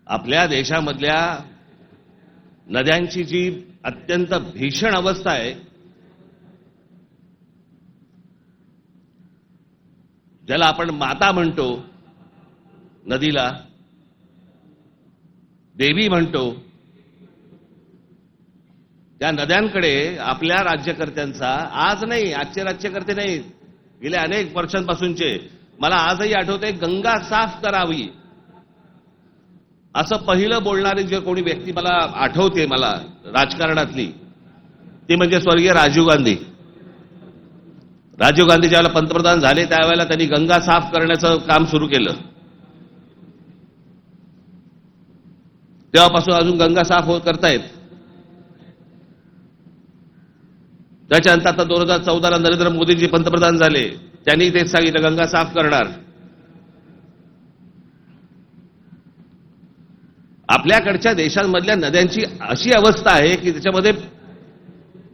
आपल्या देशामधल्या नद्यांची जी अत्यंत भीषण अवस्था आहे, ज्याला आपण माता म्हणतो, नदीला देवी म्हणतो, त्या नद्यांकडे आपल्या राज्यकर्त्यांचा आज नाही, आजचे राज्यकर्ते नाहीत, गेल्या अनेक वर्षांपासूनचे, मला आजही आठवते, गंगा साफ करावी असं पहिलं बोलणारी जे कोणी व्यक्ती मला आठवते, मला राजकारणातली, ती म्हणजे स्वर्गीय राजीव गांधी. राजीव गांधी ज्यावेळेला पंतप्रधान झाले त्यावेळेला त्यांनी गंगा साफ करण्याचं काम सुरू केलं. तेव्हापासून अजून गंगा साफ करतायत. त्याच्यानंतर आता 2014ला नरेंद्र मोदीजी पंतप्रधान झाले, त्यांनी तेच सांगितलं, गंगा साफ करणार. आपल्याकडच्या देशांमधल्या नद्यांची अशी अवस्था आहे की त्याच्यामध्ये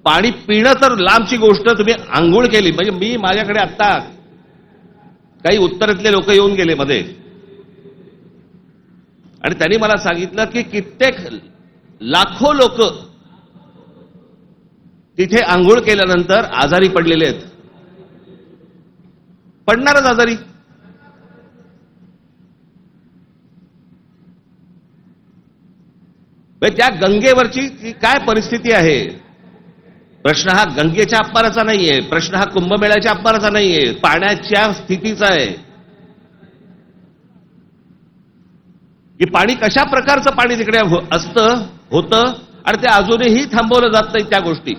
पाणी पिणं तर लांबची गोष्ट, तुम्ही आंघोळ केली म्हणजे, मी माझ्याकडे आत्ता काही उत्तरेतले लोक येऊन गेले मध्ये, आणि त्यांनी मला सांगितलं की कित्येक लाखो लोक तिथे आंघोळ केल्यानंतर आजारी पडलेले आहेत. पडणारच आजारी. त्या गंगेवरची काय परिस्थिती आहे? प्रश्न हा गंगेच्या अपमानाचा नाहीये, प्रश्न हा कुंभमेळ्याच्या अपमानाचा नाहीये, पाण्याच्या स्थितीचा आहे की पाणी कशा प्रकारचं पाणी तिकडे असतं, होतं, आणि ते अजूनही थांबवलं जात नाही त्या गोष्टी.